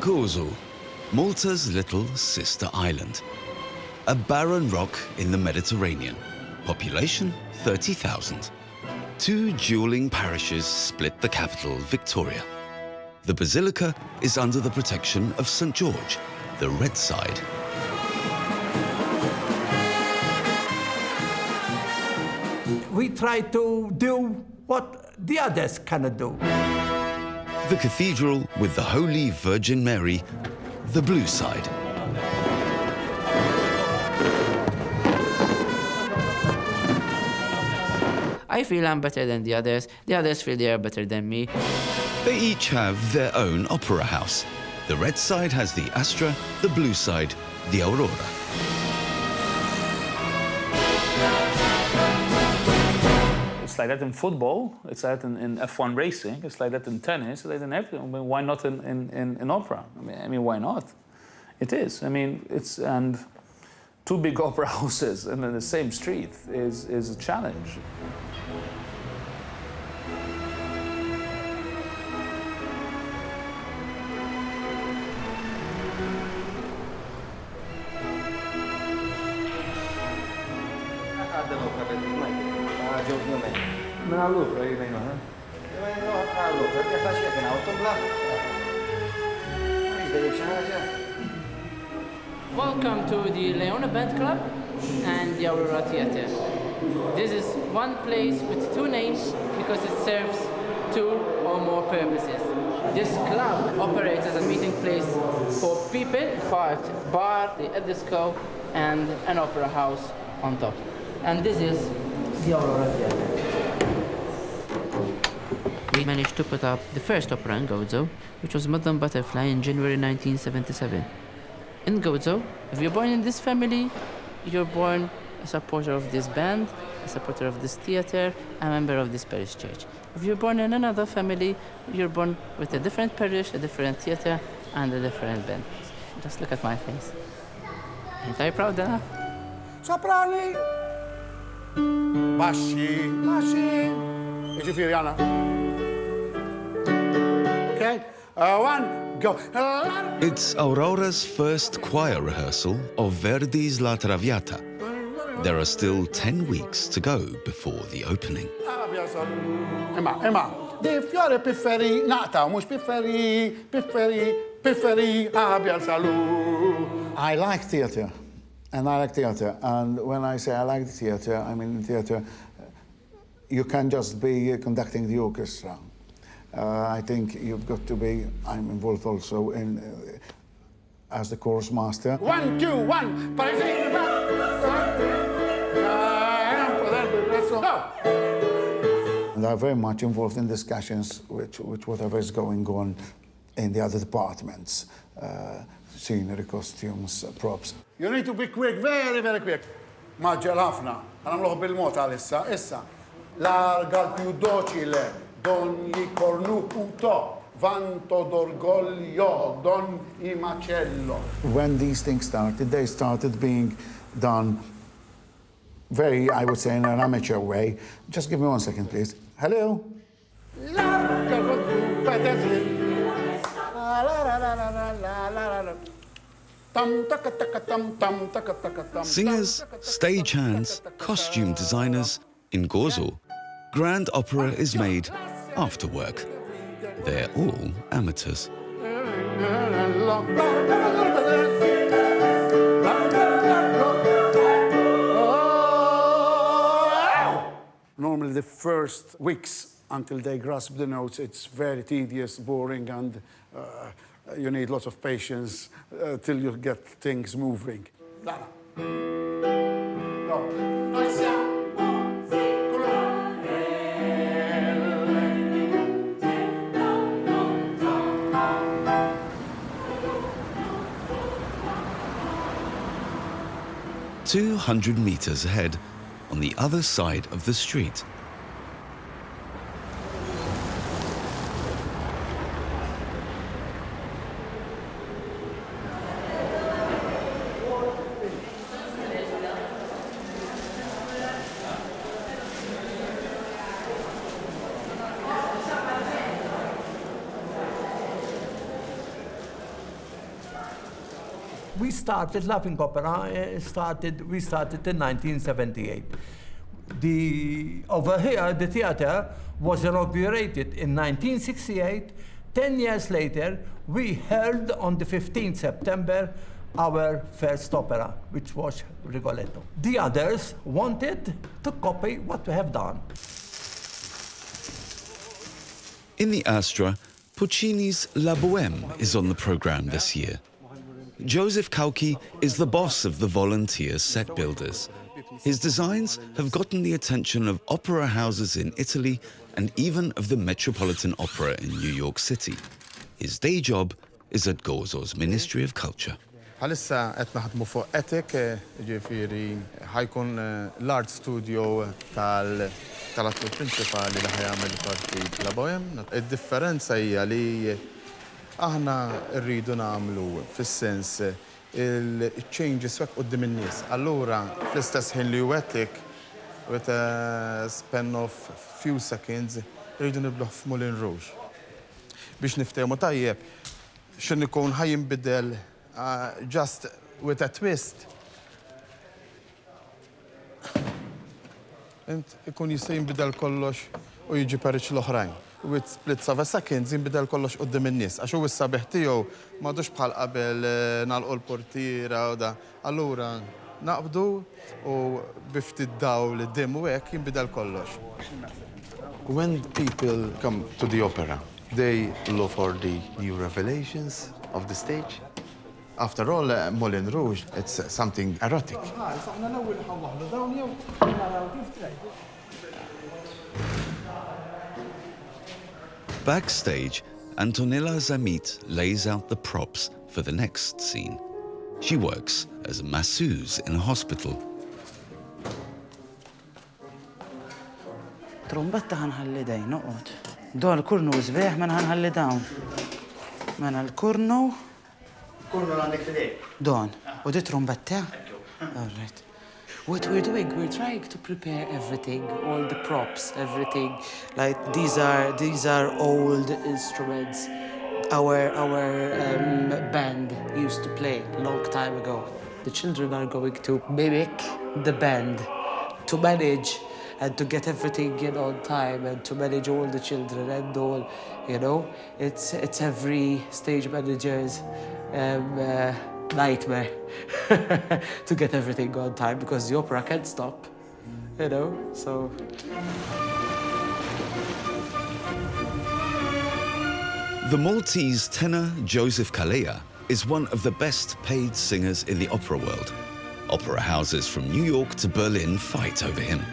Gozo, Malta's little sister island. A barren rock in the Mediterranean. Population 30,000. Two dueling parishes split the capital, Victoria. The basilica is under the protection of St. George, the red side. We try to do what the others cannot do. The cathedral with the Holy Virgin Mary, the blue side. I feel I'm better than the others feel they are better than me. They each have their own opera house. The red side has the Astra, the blue side, the Aurora. It's like that in football, it's like that in F1 racing, it's like that in tennis, it's like that in everything. I mean, why not in opera? I mean, why not? It is. I mean, and two big opera houses in the same street is a challenge. Welcome to the Leona Band Club and the Aurora Theatre. This is one place with two names because it serves two or more purposes. This club operates as a meeting place for people, part bar, the disco, and an opera house on top. And this is the Aurora Theatre. We managed to put up the first opera in Gozo, which was Madame Butterfly in January 1977. In Gozo, if you're born in this family, you're born a supporter of this band, a supporter of this theater, a member of this parish church. If you're born in another family, you're born with a different parish, a different theater, and a different band. Just look at my face. Ain't I proud enough? Soprani! Bassi, bassi. Jiġifieri għana. Okay? One, go. It's Aurora's first choir rehearsal of Verdi's La Traviata. There are still 10 weeks to go before the opening. Emma, di fiore pifferi naqta, mux pifferi, abja salu. I like theatre, and when I say I like the theatre, I mean theatre, you can't just be conducting the orchestra. I think you've got to be, I'm involved also in, as the chorus master. 1, 2, 1, and I'm very much involved in discussions with whatever is going on in the other departments, scenery, costumes, props. You need to be quick, very, very quick. Maġġel ħafna, għanamluħ bil-mod għal-issa, issa. Larga l-più docile, d'ogni cornuto, vanto d'orgoglio, d'ogni macello. When these things started, they started being done very, I would say, in an amateur way. Just give me 1 second, please. Hello? Singers, stagehands, costume designers. In Gozo, grand opera is made after work. They're all amateurs. Normally the first weeks until they grasp the notes, it's very tedious, boring, and you need lots of patience till you get things moving. No. 200 meters ahead, on the other side of the street. We started Laughing Opera, we started in 1978. Over here, the theater was inaugurated in 1968. 10 years later, we held on the 15th September our first opera, which was Rigoletto. The others wanted to copy what we have done. In the Astra, Puccini's La Bohème is on the programme this year. Joseph Calleja is the boss of the volunteer set builders. His designs have gotten the attention of opera houses in Italy and even of the Metropolitan Opera in New York City. His day job is at Gozo's Ministry of Culture. Għalissa qed naħdmu fuq Etik, ġifieri ħajkun l-art studio tal-attur prinċipali li ħajamel partit La Bohème. Id-differenza hija li aħna rridu nagħmlu fis-sens il-changes hekk quddiem in-nies. Allura fl-istess ħin li Etik with a span of few seconds rridu nibluh f'Moulin Rouge. Biex niftehmu tajjeb x'in ikun ħajinbidel just with a twist. Ikun jista' jinbidel kollox u jiġi periċ l-oħrajn. With splits of a second jinbidel kollox qudiem in-nies. Għax hu s-sabiħ tiegħu m'għadux bħal qabel nagħlqu l-portiera u da. Allura naqbdu u biftit dawl id-dim u hekk jinbidel kollox. When people come to the opera, they look for the new revelations of the stage. After all, Moulin Rouge, it's something erotic. Backstage, Antonella Zamit lays out the props for the next scene. She works as a masseuse in a hospital. Trombetta ħanħalli dej, noqgħod. Dol kurnu żbieħ ma ħanħalli dawn. Mena l-kurnu. Kurnu għandek fidejk. Don. U di trombetta? All right. What we're doing, we're trying to prepare everything, all the props, everything. Like these are old instruments our band used to play a long time ago. The children are going to mimic the band to manage and to get everything in on time and to manage all the children and all, you know. It's every stage manager's nightmare to get everything on time because the opera can't stop, you know, so. The Maltese tenor Joseph Calleja is one of the best paid singers in the opera world. Opera houses from New York to Berlin fight over him.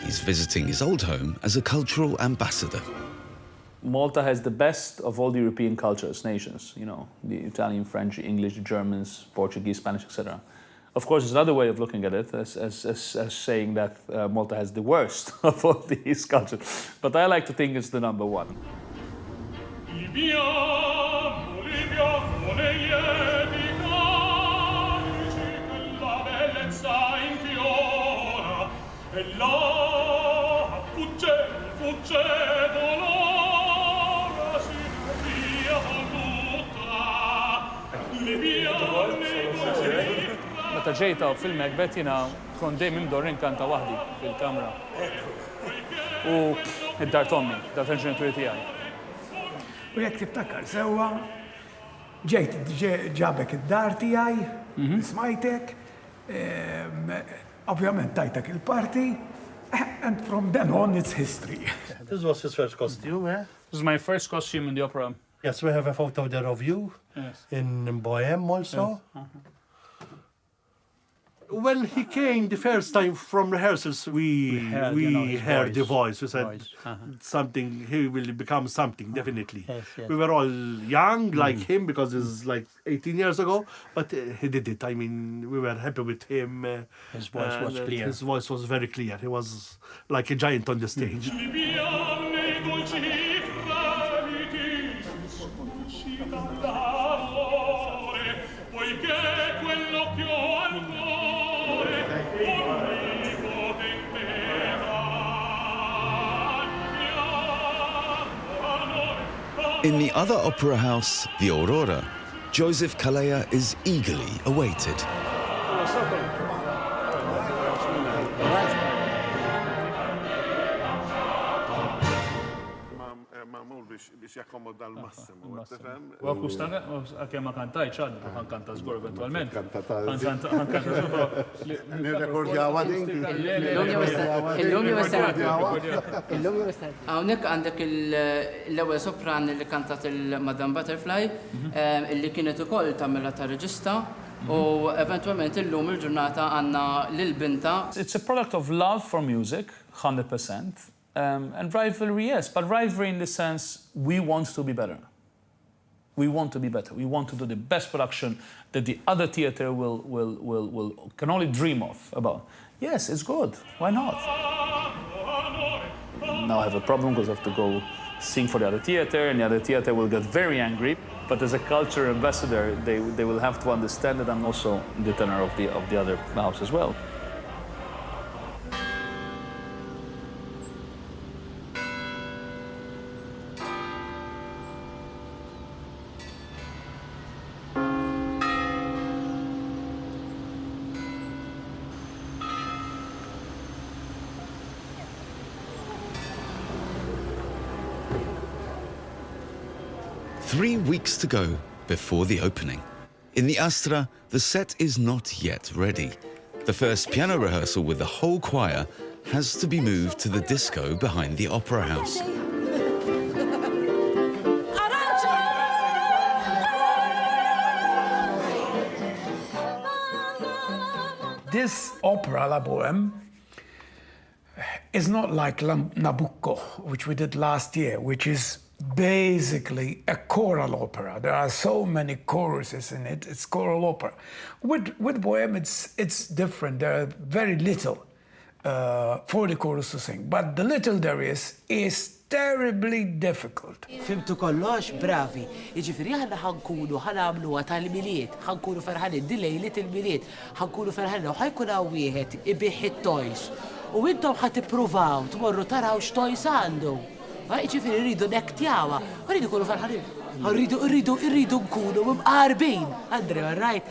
He's visiting his old home as a cultural ambassador. Malta has the best of all the European cultures, nations, you know, the Italian, French, English, Germans, Portuguese, Spanish, etc. Of course, there's another way of looking at it, as saying that Malta has the worst of all these cultures. But I like to think it's the number one. Meta ġejta u filmek betina kon dejjem imdorrin kanta waħdi fil-kamra. U id-dar Tommy, dar tal-ġenituri tiegħi. U jekk tiftakar sewwa, ġejt ġabek id-dar tiegħi, smajtek, ovvjament tajtek il-parti, and from then on it's history. This was his first costume, eh? This is my first costume in the opera. Yes, we have a photo there of you. Yes. In Bohème also. Yes. When he came the first time from rehearsals, we heard the voice. We said something, he will become something, definitely. Yes, yes. We were all young, like him, because it's like 18 years ago, but he did it. I mean, we were happy with him. His voice was clear. His voice was very clear. He was like a giant on the stage. In the other opera house, the Aurora, Joseph Calleja is eagerly awaited. biex jakkomoda l-massimu. Għakustan, għakem ma kantajċ għaddi, għan kanta zgur eventualment. Għawnek għandek l-ewel sopran li kantat il-Madame Butterfly, illi kienet ukoll tamela ta' reġista, u eventualment illum il-ġurnata għanna l-binta. It's a product of love for music, 100%. And rivalry, yes, but rivalry in the sense we want to be better. We want to be better. We want to do the best production that the other theater can only dream of about. Yes, it's good. Why not? Now I have a problem because I have to go sing for the other theater, and the other theater will get very angry. But as a culture ambassador, they will have to understand that I'm also the tenor of the other house as well. Three weeks to go before the opening. In the Astra, the set is not yet ready. The first piano rehearsal with the whole choir has to be moved to the disco behind the Opera House. This opera, La Bohème, is not like Nabucco, which we did last year, which is basically a choral opera. There are so many choruses in it. It's choral opera. With Bohème, it's different. There are very little for the chorus to sing, but the little there is terribly difficult. Fimtu kollox, bravi. Iġifiri ħanna ħankunu ħanamlu tal-miliet, ħankunu ferħanin dilejlit il-miliet, ħankunu ferħanin u ħajkun għawieħed ibiħ it-toys. U intom ħatipruvaw tmorru taraw x'toys għandu. Iġifiri rridu nektjawa, rridu kunu ferħanin. Rridu nkunu mqarbin. Andre, all right?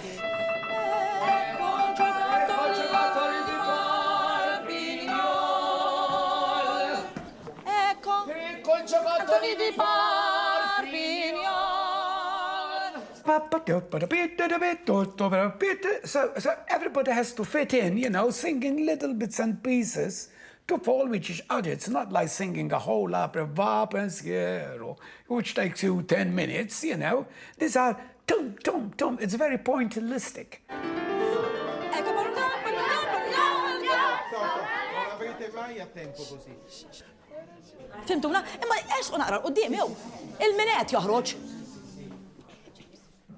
So everybody has to fit in, you know, singing little bits and pieces to follow each other. It's not like singing a whole opera, which takes you 10 minutes, you know. These are tum, tum, tum. It's very pointillistic. Fimtumna, imma ex naqra qudiem jew il-minet joħroġ.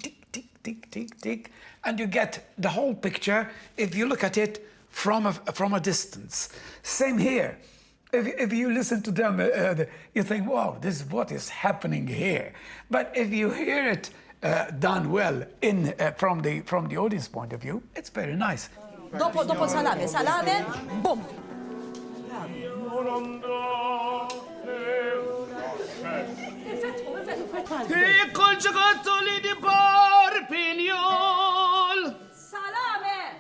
Tick, tick, tick, tick, tick, and you get the whole picture if you look at it from a distance. Same here. If you listen to them, you think, wow, this is what is happening here. But if you hear it done well from the audience point of view, it's very nice. Dopo salame, boom. Piccol giocattoli di Porpignol. Salame!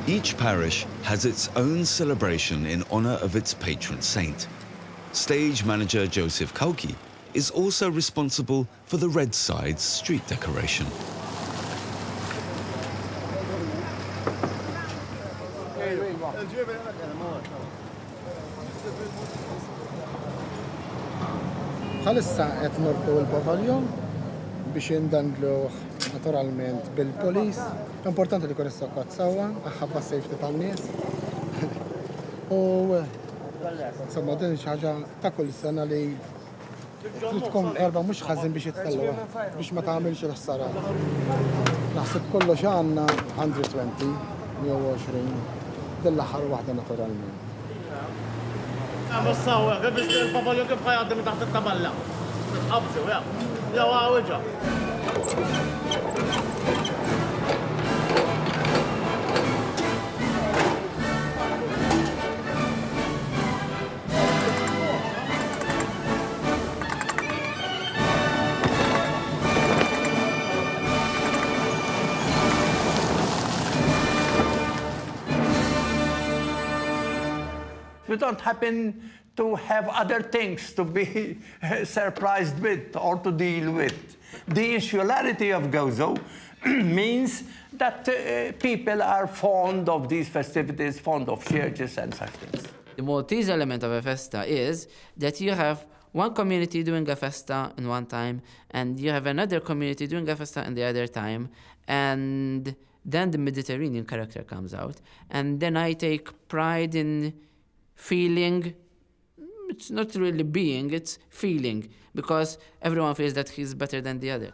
Each parish has its own celebration in honor of its patron saint. Stage manager Joseph Calleja is also responsible for the Red Side's street decoration. Bħalissa qed nortu l-pavaljon biex indandluh naturalment bil-polis. Importanti li jkun is-sokkat sewwa, aħħabba safety tan-nies. U insomma din xi ħaġa ta' kull sena li trid tkun erba' mhux ħażin biex jitħalluha biex ma tagħmilx il-ħsarat. Naħseb kollox għandna 120, 120 dell-aħħar waħda naturalment. Għamassawa, kif il-pavolju kif ħajaddi minn taħt it-taballa. Qabżu, jew għawġa. We don't happen to have other things to be surprised with or to deal with. The insularity of Gozo means that people are fond of these festivities, fond of churches and such things. The Maltese element of a festa is that you have one community doing a festa in one time, and you have another community doing a festa in the other time, and then the Mediterranean character comes out. And then I take pride in feeling, it's not really being, it's feeling, because everyone feels that he's better than the other.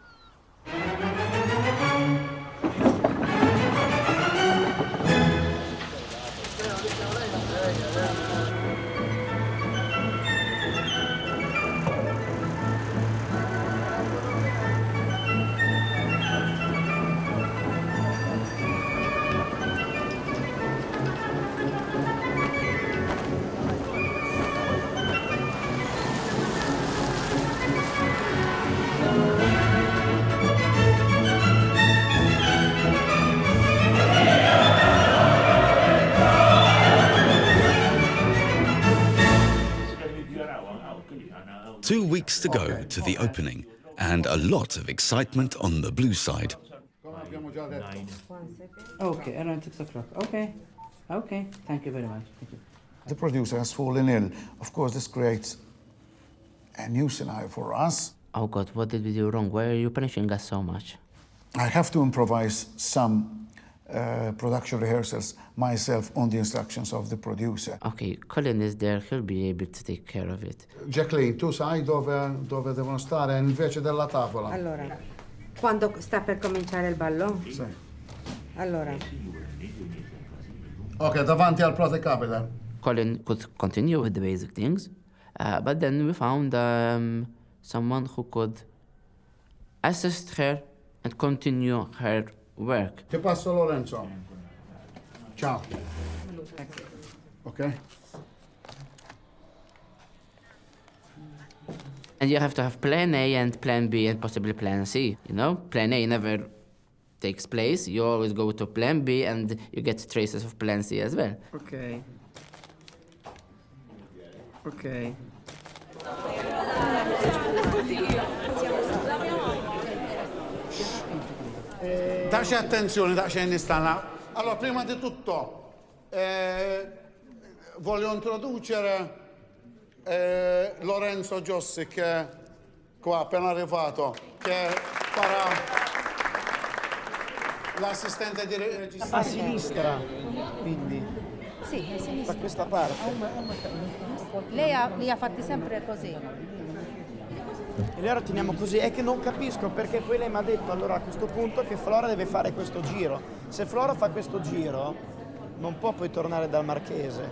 2 weeks to go to the opening, and a lot of excitement on the blue side. Okay, around 6 o'clock. Okay. Okay, thank you very much. Thank you. The producer has fallen ill. Of course, this creates a new scenario for us. Oh God, what did we do wrong? Why are you punishing us so much? I have to improvise some production rehearsals myself on the instructions of the producer. Okay, Colin is there, he'll be able to take care of it. Jacqueline, tu sai dove devono stare invece della tavola? Allora, quando sta per cominciare il ballo? Sì. Allora. Ok, davanti al prate capita. Colin could continue with the basic things, but then we found someone who could assist her and continue her work. Ti passo Lorenzo. Ciao. Ok? And you have to have plan A and plan B and possibly plan C, you know? Plan A never takes place. You always go to plan B and you get traces of plan C as well. Ok. Ok. Dacci attenzione, dacci Nistana. Allora, prima di tutto, voglio introdurre Lorenzo Giossi, che è qua appena arrivato, che farà l'assistente di registrazione. A sinistra, quindi. Sì, a sinistra. Da questa parte. Lei li ha fatti sempre così. E allora teniamo così, è che non capisco perché poi lei mi ha detto allora a questo punto che Flora deve fare questo giro. Se Flora fa questo giro non può poi tornare dal Marchese,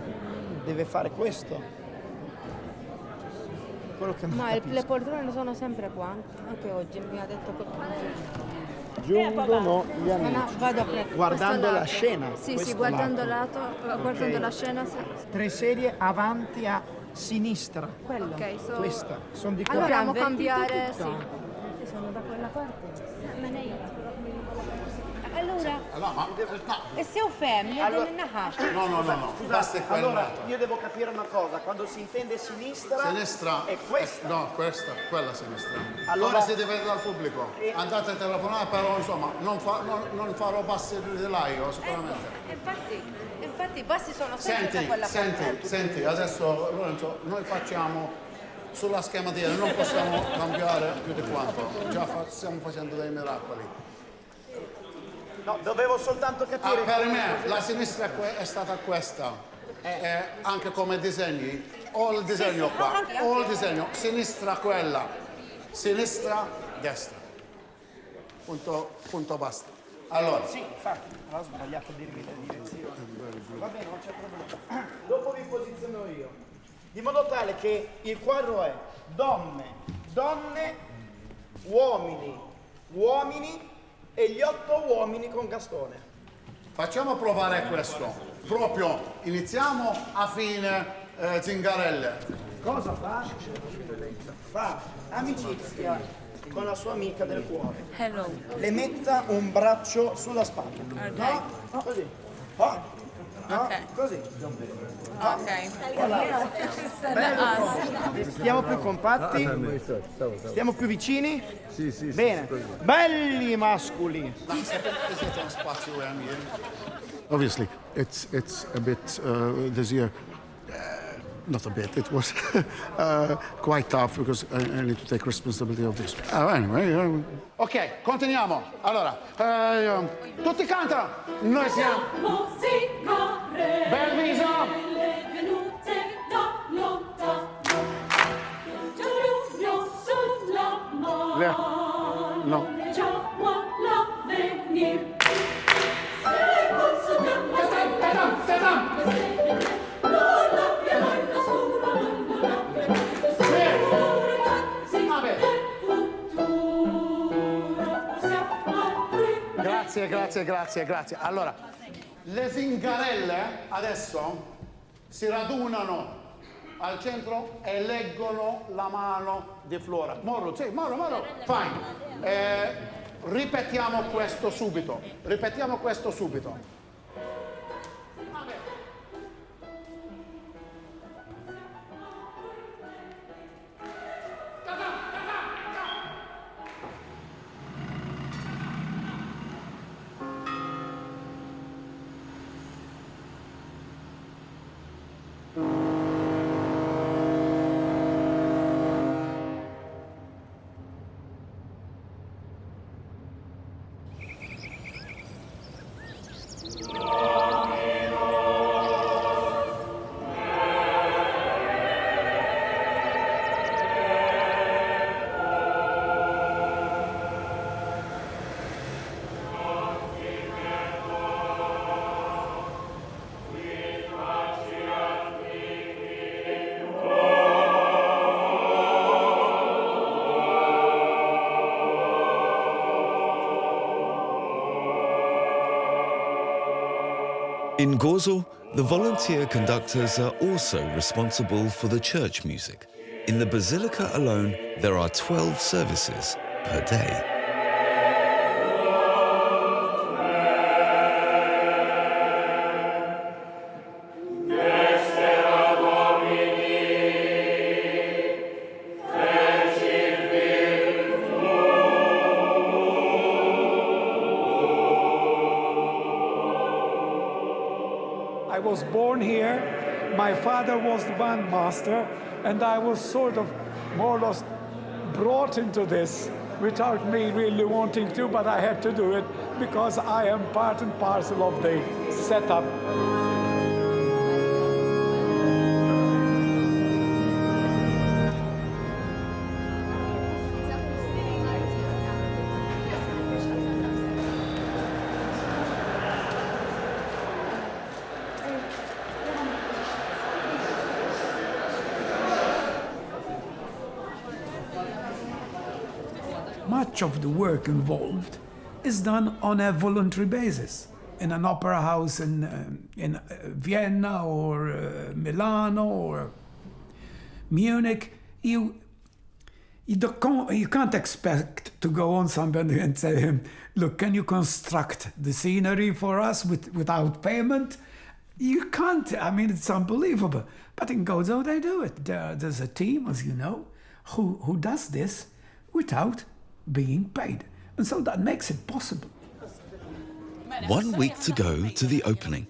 deve fare questo. Quello che Ma le poltrone sono sempre qua, anche oggi mi ha detto che... Giungono gli amici. Vado guardando la scena. Sì, guardando lato, guardando la scena. Sì. 3 sedie avanti a sinistra. Quello. Okay, questa. Sono di qua. Allora dobbiamo cambiare, sì. Sono da quella parte. Allora, e se ho femmine, allora, non è No. Scusate, allora io devo capire una cosa, quando si intende sinistra è questa. No, questa, quella sinistra. Allora si deve dal pubblico. Andate a telefonare, però insomma non farò passi di laio sicuramente. Infatti i passi sono sempre da quella parte. Senti, adesso Lorenzo, noi facciamo sulla schematina, non possiamo cambiare più di quanto. Già stiamo facendo dei miracoli. No, dovevo soltanto capire. Per me la sinistra è stata questa, anche come disegni. Ho il disegno qua, ho il disegno, sinistra quella, sinistra, destra. Punto basta. Allora. Sì, infatti, ho sbagliato a dirvi le direzioni. Va bene, non c'è problema. Dopo vi posiziono io. Di modo tale che il quadro è donne, donne, uomini, uomini e gli 8 uomini con Gastone. Facciamo provare questo. Proprio iniziamo a fine Zingarelle. Cosa fa? Fa amicizia con la sua amica del cuore. Hello. Le metta un braccio sulla spalla. Ok. No? Così. No? No? Ok. Così. Ok. Voilà. Bello. Stiamo più compatti? Stiamo più vicini? Sì, sì. Bene. Belli mascoli. Obviously, it's a bit this year. Not a bit. It was quite tough because I need to take responsibility of this. Anyway. Ok, continuiamo. Allora, tutti cantano. Noi siamo. Bel viso. No. Grazie. Allora, le zingarelle adesso si radunano al centro e leggono la mano di Flora. Morro. Fine. Ripetiamo questo subito. In Gozo, the volunteer conductors are also responsible for the church music. In the basilica alone, there are 12 services per day. I was born here, my father was the bandmaster, and I was sort of more or less brought into this without me really wanting to, but I had to do it because I am part and parcel of the setup. Much of the work involved is done on a voluntary basis. In an opera house in Vienna or Milano or Munich, you can't expect to go on somebody and say, look, can you construct the scenery for us without payment? You can't. I mean, it's unbelievable. But in Gozo, they do it. There's a team, as you know, who does this without being paid. And so that makes it possible. 1 week to go to the opening.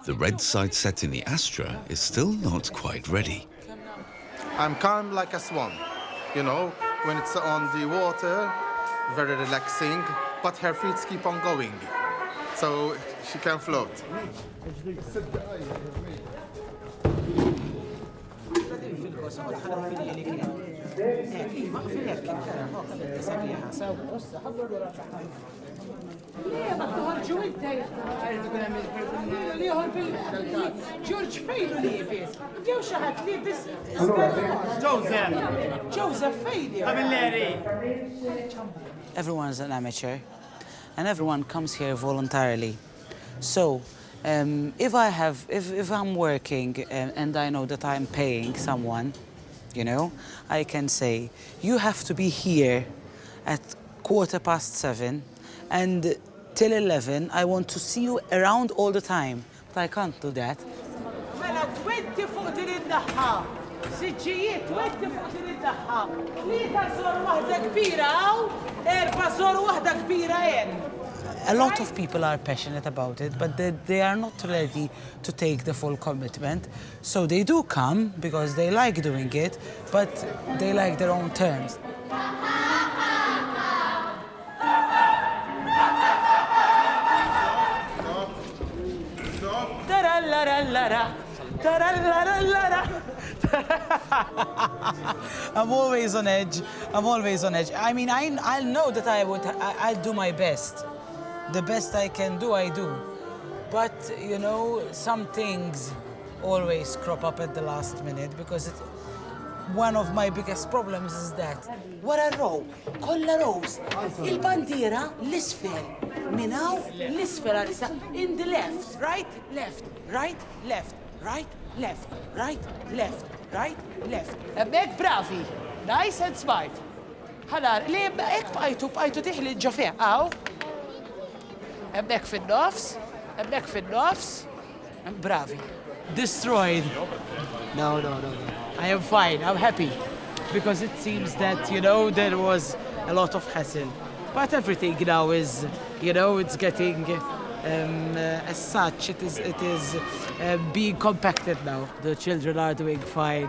The red side set in the Astra is still not quite ready. I'm calm like a swan. You know, when it's on the water, very relaxing, but her feet keep on going. So she can float. Everyone's an amateur, and everyone comes here voluntarily. So, if I'm working and I know that I'm paying someone, you know, I can say, you have to be here at 7:15, and till 11, I want to see you around all the time. But I can't do that. A lot of people are passionate about it, but they are not ready to take the full commitment. So they do come because they like doing it, but they like their own terms. I'm always on edge. I'm always on edge. I mean, I know that I'll do my best. The best I can do, I do. But, you know, some things always crop up at the last minute because one of my biggest problems is that. Wara row, kolla rows, il-bandiera l-isfel, minnaw l-isfel għalissa, in the left, right, left, right, left, right, left, right, left, right, left. Ebbek bravi, nice and smart. Ħanar, li ek bqajtu tiħli ġofiq, għaw? Ebbek fin-nofs, bravi. Destroyed. No. I am fine, I'm happy. Because it seems that, you know, there was a lot of hassle. But everything now is, you know, it's getting, as such, it is being compacted now. The children are doing fine.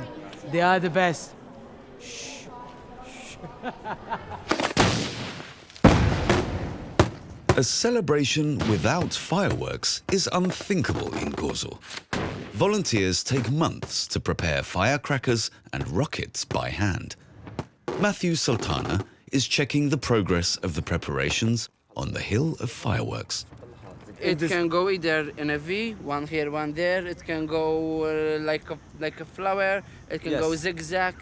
They are the best. Shh. A celebration without fireworks is unthinkable in Gozo. Volunteers take months to prepare firecrackers and rockets by hand. Matthew Sultana is checking the progress of the preparations on the Hill of Fireworks. It can go either in a V, one here, one there. It can go like a flower. It can go zigzag.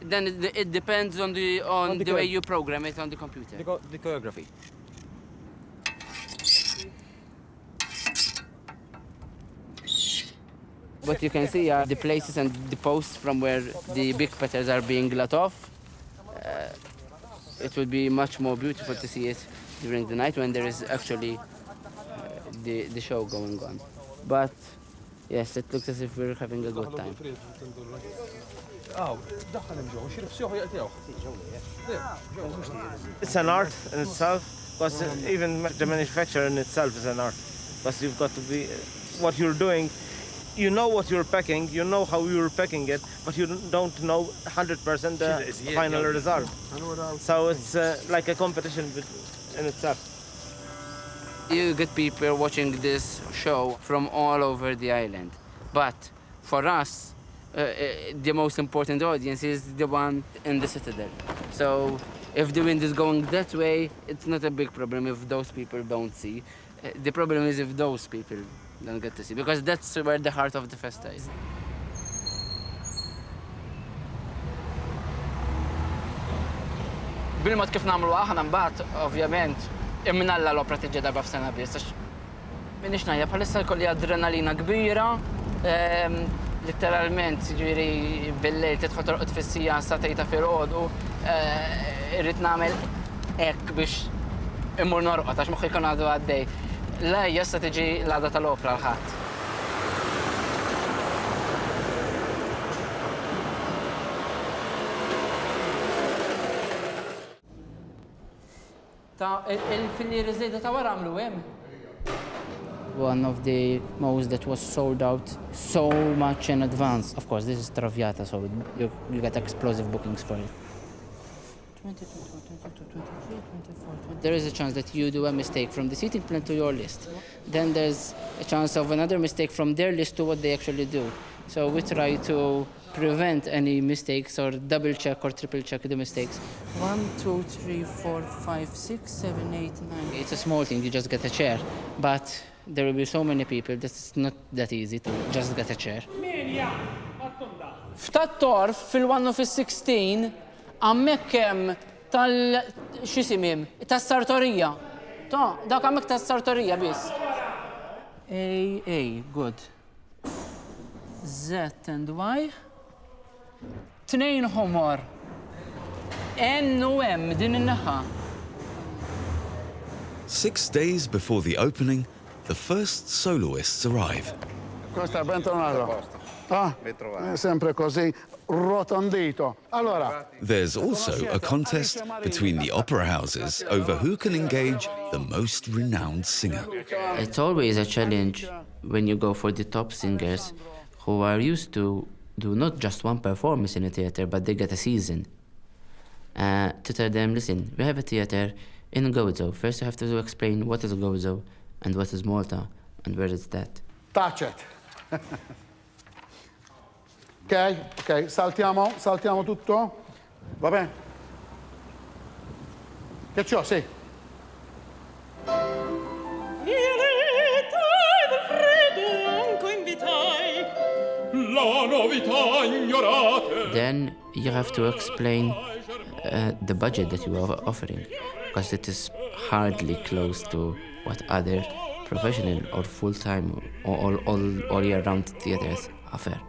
Then it depends on the way you program it on the computer. The choreography. What you can see are the places and the posts from where the big petals are being let off. It would be much more beautiful to see it during the night when there is actually the show going on. But yes, it looks as if we're having a good time. It's an art in itself, because even the manufacture in itself is an art. Because you've got to be, what you're doing, you know what you're packing, you know how you're packing it, but you don't know 100% the final result. So it's like a competition in itself. You get people watching this show from all over the island. But for us, the most important audience is the one in the Citadel. So if the wind is going that way, it's not a big problem if those people don't see. The problem is if those people don't get to see, because that's where the heart of the festa is. Bil-mod kif nagħmlu aħna mbagħad, ovvjament, imminalla l-opra tiġi darba f'sena biss. Minix ngħidha bħalissa jkolli adrenalina kbira, literalment, ġifieri bil-lejl tidħol torqod fis-sija satejta filgħodu, irrid nagħmel hekk biex immur norqod għax moħħi jkun għadu għaddej. La jassa tiġi l-għada tal-opra l-ħadd. Il-filieri żejda ta' wara għamlu hemm. One of the most that was sold out so much in advance. Of course, this is Traviata, so you get explosive bookings for it. 24. There is a chance that you do a mistake from the seating plan to your list. Then there's a chance of another mistake from their list to what they actually do. So we try to prevent any mistakes or double check or triple check the mistakes. 1, 2, 3, 4, 5, 6, 7, 8, 9. It's a small thing, you just get a chair. But there will be so many people that it's not that easy to just get a chair. F'tat torf fil-1 of 16 għammek hemm tal-xisimim, tas-sartorija. Dak għammek tas-sartorija biss. A, good. Z and Y. 2 ħomor. N u M din in-naħa. 6 days before the opening, the first soloists arrive. Costa, bentornato. Sempre così rotondito. Allora. There's also a contest between the opera houses over who can engage the most renowned singer. It's always a challenge when you go for the top singers who are used to do not just one performance in a theater, but they get a season. To tell them, listen, we have a theater in Gozo. First you have to explain what is Gozo and what is Malta and where is that. Touch it. Ok, saltiamo tutto. Va bene? Che c'ho, sì. Then you have to explain the budget that you are offering, because it is hardly close to what other professional or full-time or all year-round theaters offer.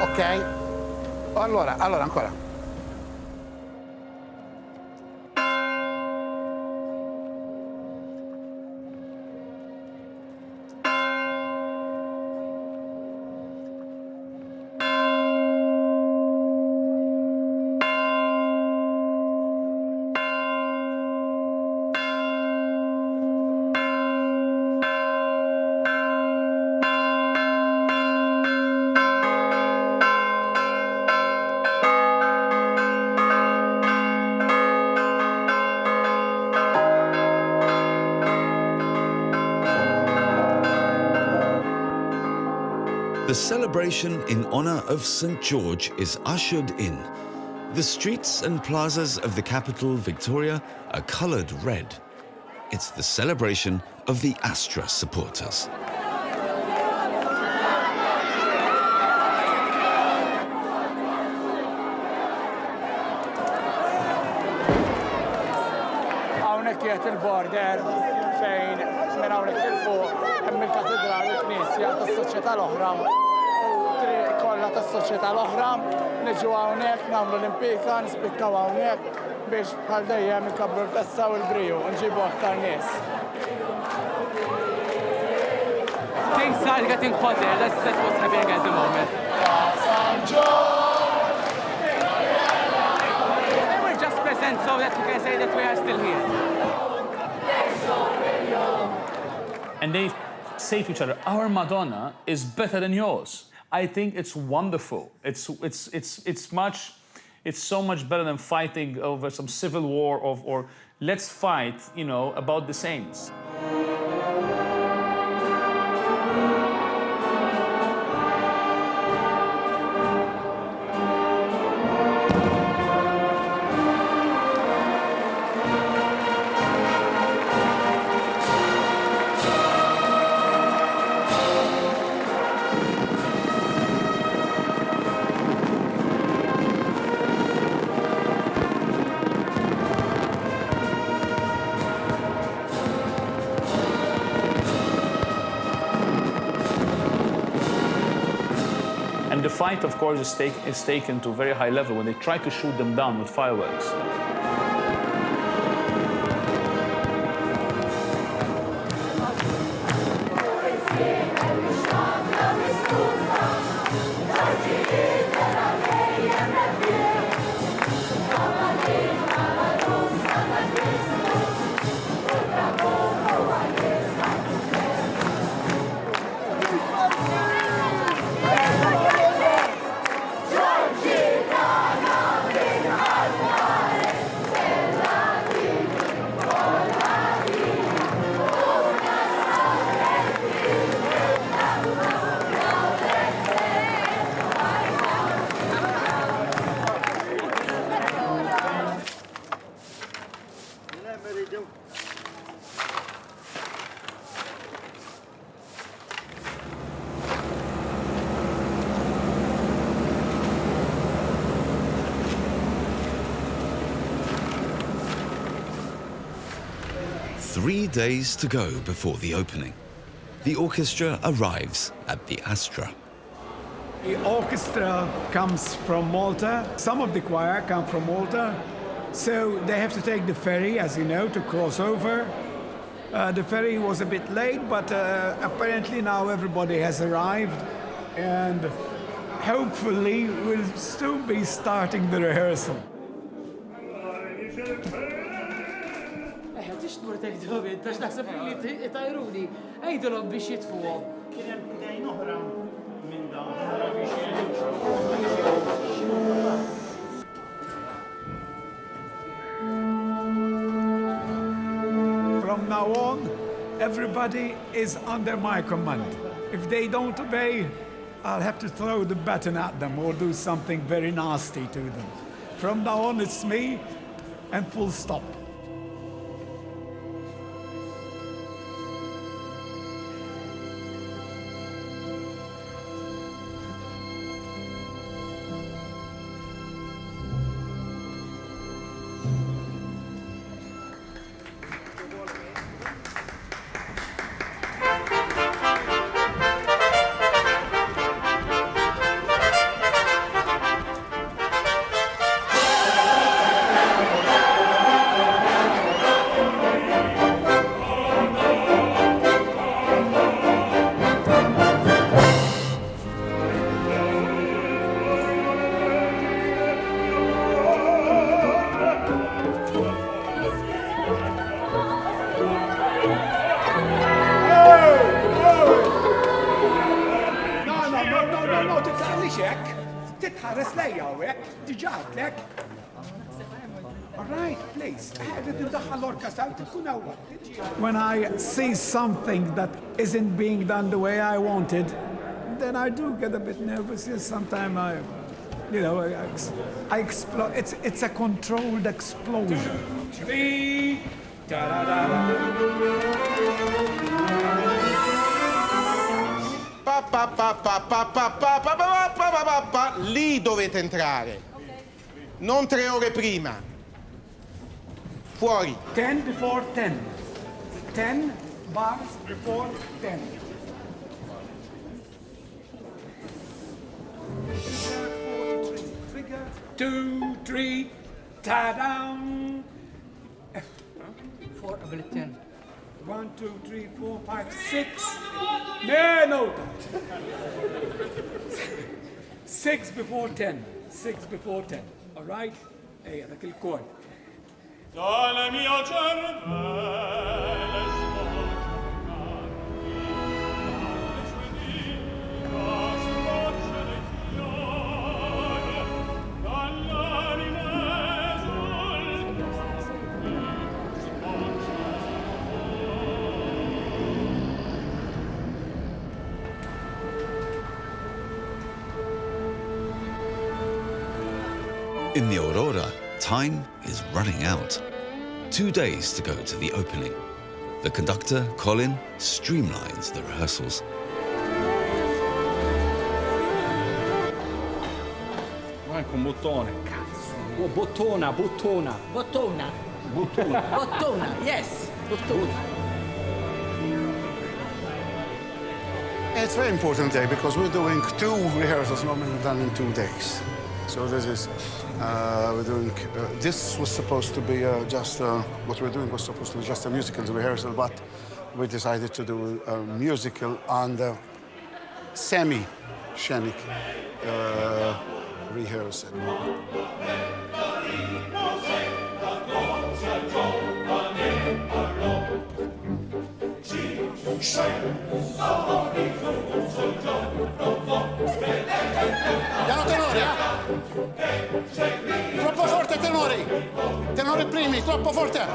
Ok, allora ancora. The celebration in honor of St. George is ushered in. The streets and plazas of the capital, Victoria, are colored red. It's the celebration of the Astra supporters. Hawnhekk qiegħed il-border fejn minn hawnhekk il fuq hemm il-katedral u l-Knisja tas-soċjetà l-oħra u triq kollha tas-soċjetà l-oħra niġu hawnhekk nagħmlu l-impika nispikkaw hawnhekk biex bħal dejjem inkabbru l-festa u l-briju u nġibu aktar nies. Things are getting hotter. That's what's happening at the moment. And we're just present so that we can say that we are still here. And they say to each other, our Madonna is better than yours. I think it's wonderful. It's so much better than fighting over some civil war or let's fight, about the saints. And the fight, of course, is taken to a very high level when they try to shoot them down with fireworks. 3 days to go before the opening. The orchestra arrives at the Astra. The orchestra comes from Malta. Some of the choir come from Malta. So they have to take the ferry, as you know, to cross over. The ferry was a bit late, but apparently now everybody has arrived. And hopefully we'll soon be starting the rehearsal. From now on, everybody is under my command. If they don't obey, I'll have to throw the baton at them or do something very nasty to them. From now on, it's me and full stop. When I see something that isn't being done the way I wanted, then I do get a bit nervous. Yes, sometimes I explode. It's a controlled explosion. 2, 3, Lì dovete entrare, non 3 ore prima. Fuori. 10 before 10. 10 bars before 10. 2, 3, ta-down. 4 over 10. 1, 2, 3, 4, 5, 6. No. 6 before 10. 6 before 10. All right? Hey, dak il-kord. Dal mio cervello In the Aurora, time is running out. 2 days to go to the opening. The conductor, Colin, streamlines the rehearsals. Vai con bottone. Cazzo. Oh, bottona. Bottona, yes. Bottona. It's a very important day because we're doing 2 rehearsals normally done in 2 days. So this is, we're doing, this was supposed to be what we're doing was supposed to be just a musical rehearsal, but we decided to do a musical and a semi-scenic rehearsal. Piano tenore, Troppo forte tenori! Tenori primi, troppo forte!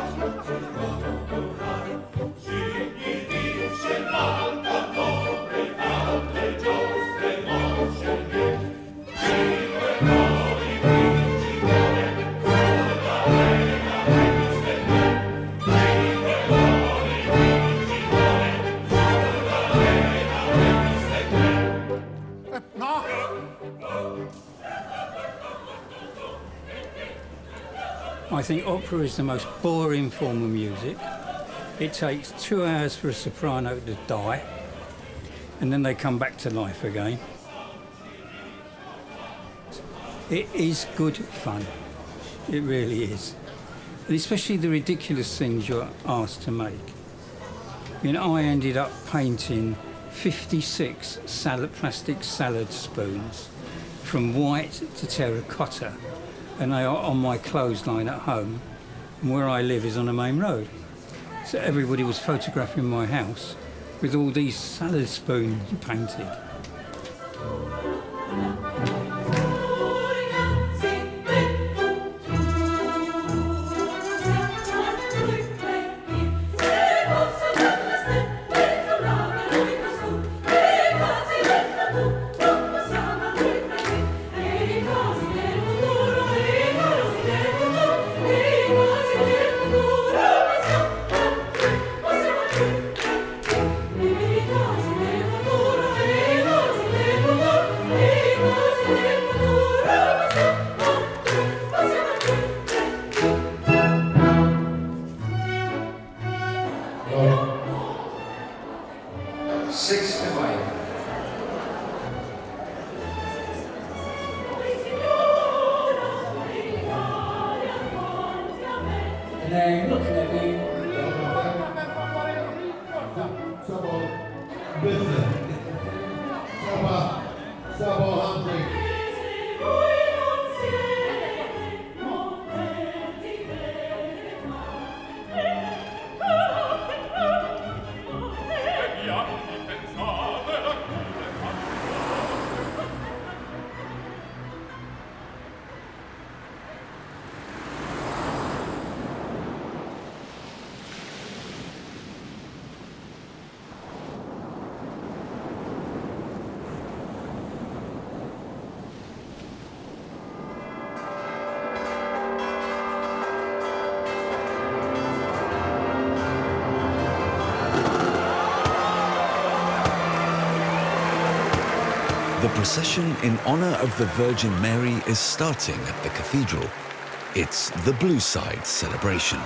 I think opera is the most boring form of music. It takes 2 hours for a soprano to die, and then they come back to life again. It is good fun. It really is. And especially the ridiculous things you're asked to make. I ended up painting 56 plastic salad spoons from white to terracotta, and they are on my clothesline at home, and where I live is on a main road. So everybody was photographing my house with all these salad spoons painted. The procession in honor of the Virgin Mary is starting at the cathedral. It's the Blue Side celebration.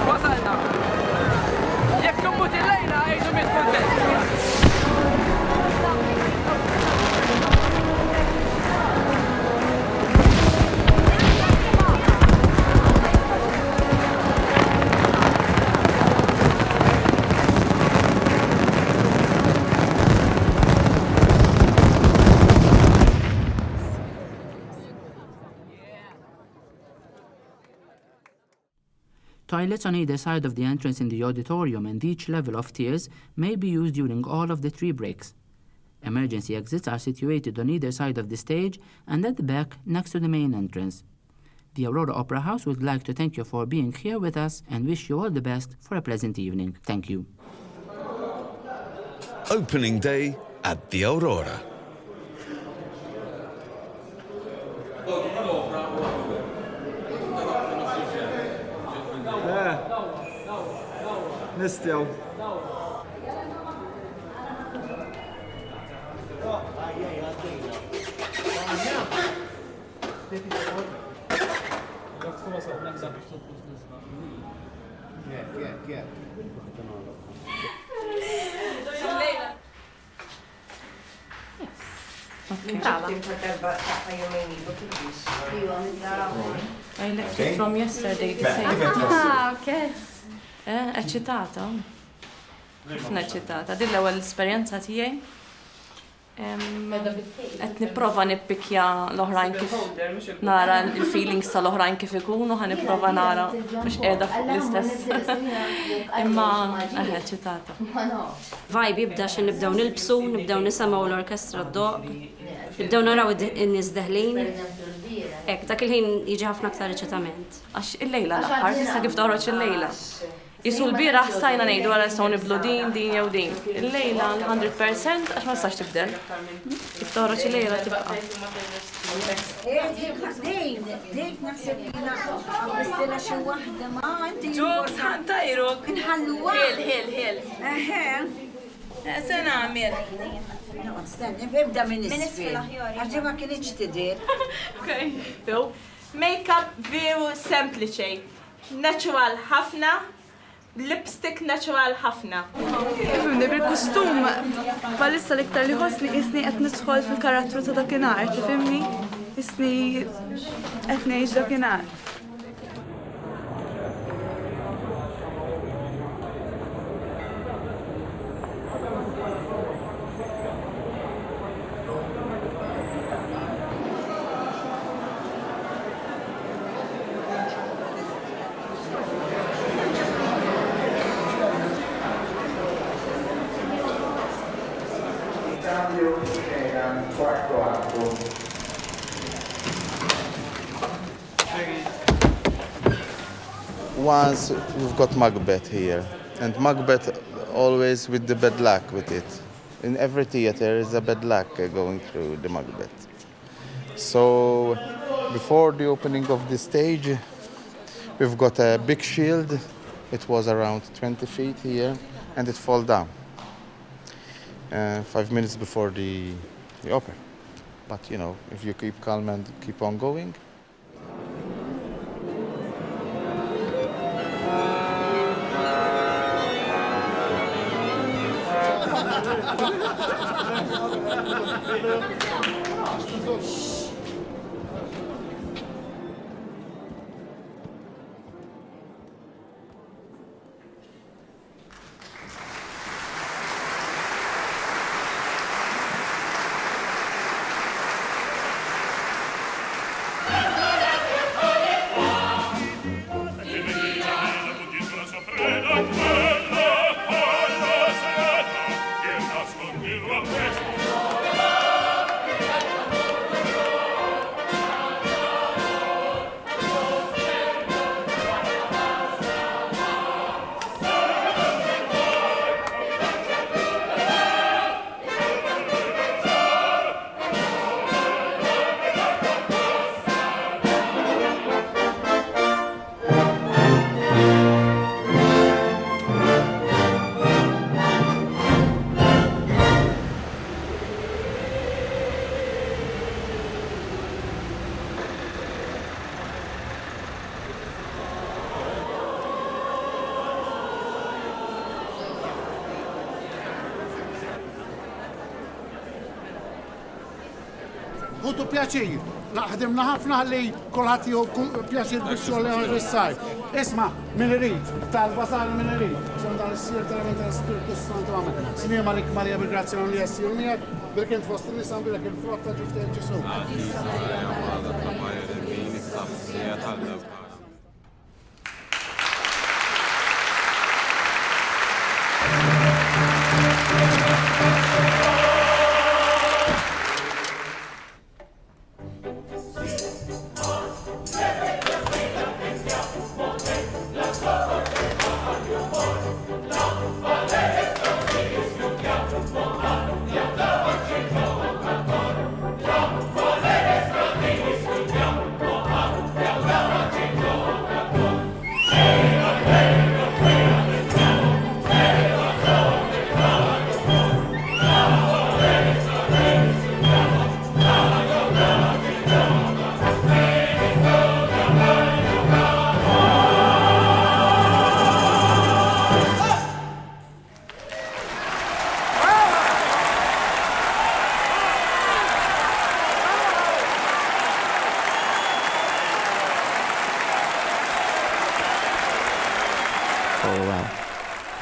وصلنا. يكم الليل Toilets on either side of the entrance in the auditorium and each level of tiers may be used during all of the 3 breaks. Emergency exits are situated on either side of the stage and at the back next to the main entrance. The Aurora Opera House would like to thank you for being here with us and wish you all the best for a pleasant evening. Thank you. Opening day at the Aurora. Nistgħu. I left it from yesterday, the same. Okay. Eċċitata. Ħafna eċċitata. Din l-ewwel esperjenza tiegħi. Qed nipprova nippikja l-oħrajn kif nara il-feelings tal-oħrajn kif ikunu, ħa nipprova nara mhux qiegħda fuq l-istess. Imma eċċitata. Vibe jibda xi nibdew nilbsu, nibdew nisimgħu l-orkestra d-doq, nibdew naraw in-nies deħlin. Hekk, dak il-ħin jiġi ħafna aktar eċitament. Għax il-lejla l-aħħar, issa kif toħroġ il-lejla. Jisu l-biraħ stajna ngħidu għara nistgħu nibdlu din jew din. Il-lejla l-100% għax ma tistax tibdel. Kif toħroġ il-lejla tibqa'. Dejk naħseb jiena għabistila xi waħda ma inti. Ġok tajruk. Inħalluha. Hil. Se nagħmel. Stenni, ibda minn isfel. Għaxi ma kienx tidir. Okay. Make-up veru sempliċi. Natural ħafna. Lipstick natural ħafna. Fimni bil-kustum, palissa l-iktar li ħosni isni qed nidħol fil-karattru ta' dakinhar, tifhimni? Isni qed ngħix dakinhar. Once we've got Macbeth here, and Macbeth always with the bad luck with it. In every theater is a bad luck going through the Macbeth. So before the opening of the stage, we've got a big shield. It was around 20 feet here, and it fall down 5 minutes before the opera. But you know, if you keep calm and keep on going. Għudu pjaċir, ħadimna ħafna ħalli kolħat ju pjaċir biex-xogħol għal fis-sajf. Isma' min irid, tal-basar min irid. Sonda l-sir tal-Spiritu Santu għamel. Sinir Malik Marija bil-grazzjoni li jassir miegħek, bil-kent fost nisam bilek il-frotta ġufti ġisu.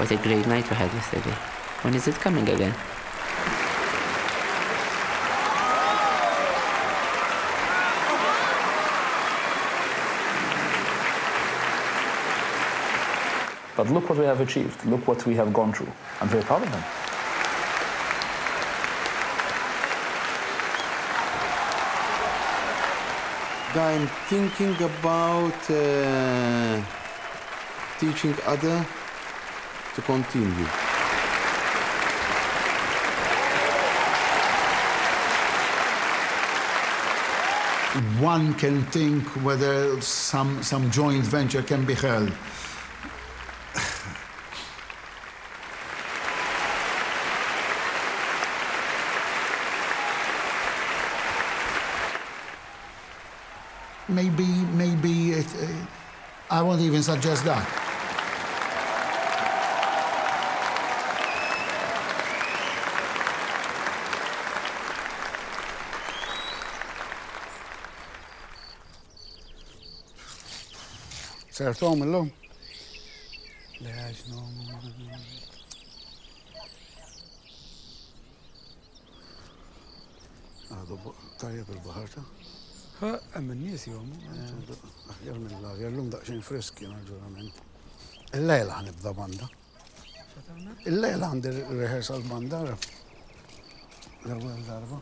What a great night we had yesterday. When is it coming again? But look what we have achieved. Look what we have gone through. I'm very proud of them. I'm thinking about teaching others to continue. One can think whether some joint venture can be held. Maybe I won't even suggest that. سيرتهم اللهم لا شنو هذا طيب البحر ها أما الناس يوم أخير من الله غير لهم دقشين فريسكي نرجو الليلة هنبدأ باندا الليلة عند الريهرسال باندا الأول ضربة